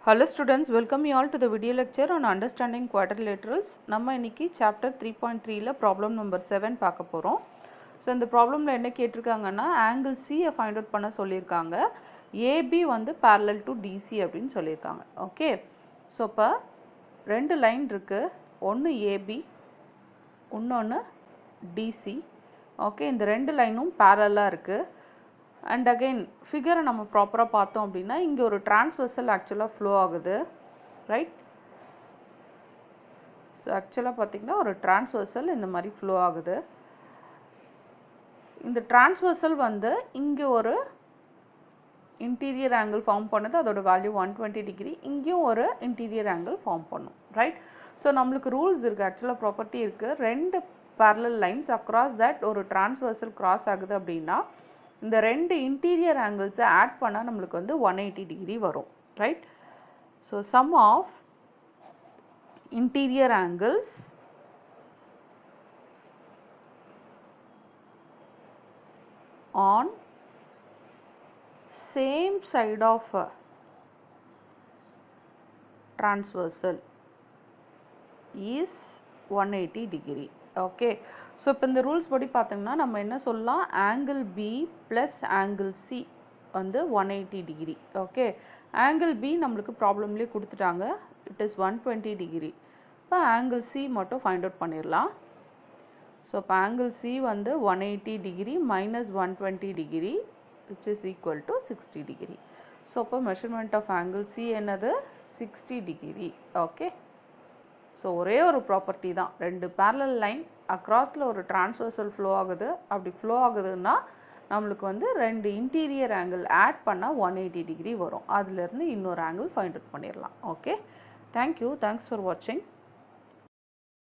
Hello students, welcome you all to the video lecture on understanding quadrilaterals. நம்ம இன்னைக்கு chapter 3.3ல problem number 7 பார்க்க போறோம். So இந்த problemல என்ன கேட்டிருக்காங்கன்னா angle C find out பண்ண சொல்லியிருக்காங்க. AB வந்து parallel to DC அப்படின்னு சொல்லியிருக்காங்க. ஓகே. ஸோ இப்போ ரெண்டு லைன் இருக்கு. ஒன்று AB, இன்னொன்று DC. ஓகே, இந்த ரெண்டு லைனும் parallel இருக்கு. And again figure நம்ம ப்ராப்பராக பார்த்தோம் அப்படின்னா இங்கே ஒரு டிரான்ஸ்வர்சல் ஆக்சுவலாக ஃப்ளோ ஆகுது, ரைட்? ஸோ ஆக்சுவலாக பார்த்தீங்கன்னா ஒரு டிரான்ஸ்வர்சல் இந்த மாதிரி ஃப்ளோ ஆகுது. இந்த டிரான்ஸ்வர்சல் வந்து இங்கே ஒரு இன்டீரியர் ஆங்கிள் ஃபார்ம் பண்ணுது, அதோட வேல்யூ 120 டிகிரி. இங்கேயும் ஒரு இன்டீரியர் ஆங்கிள் ஃபார்ம் பண்ணும், ரைட்? ஸோ நம்மளுக்கு ரூல்ஸ் இருக்குது, ஆக்சுவலாக ப்ராப்பர்ட்டி இருக்குது. ரெண்டு parallel lines across that ஒரு டிரான்ஸ்வர்சல் கிராஸ் ஆகுது அப்படின்னா இந்த ரெண்டு இன்டீரியர் ஆங்கிள்ஸை ஆட் பண்ணால் நம்மளுக்கு வந்து 180 டிகிரி வரும், right? So sum of interior angles on same side of transversal is 180 degree. Okay, so இப்போ இந்த ரூல்ஸ் படி பார்த்தோம்னா நம்ம என்ன சொல்லலாம், angle B plus angle C வந்து 180 டிகிரி. ஓகே, ஆங்கிள் பி நம்மளுக்கு ப்ராப்ளம்லேயே கொடுத்துட்டாங்க, இட் இஸ் 120 டிகிரி. இப்போ ஆங்கிள் சி மட்டும் ஃபைண்ட் அவுட் பண்ணிடலாம். ஸோ இப்போ ஆங்கிள் சி வந்து 180 degree minus 120 degree which is equal to 60 degree. So இப்போ மெஷர்மெண்ட் ஆஃப் ஆங்கிள் சி என்னது, 60 டிகிரி. ஓகே, ஸோ ஒரே ஒரு ப்ராப்பர்ட்டி தான், ரெண்டு பேரலல் லைன் அக்ராஸில் ஒரு டிரான்ஸ்வர்சல் ஃப்ளோ ஆகுது. அப்படி ஃப்ளோ ஆகுதுன்னா நம்மளுக்கு வந்து ரெண்டு இன்டீரியர் ஆங்கிள் ஆட் பண்ணால் 180 டிகிரி வரும். அதுலேருந்து இன்னொரு ஆங்கிள் ஃபைண்ட் அவுட் பண்ணிடலாம். ஓகே, தேங்க்யூ, தேங்க்ஸ் ஃபார் வாட்சிங்.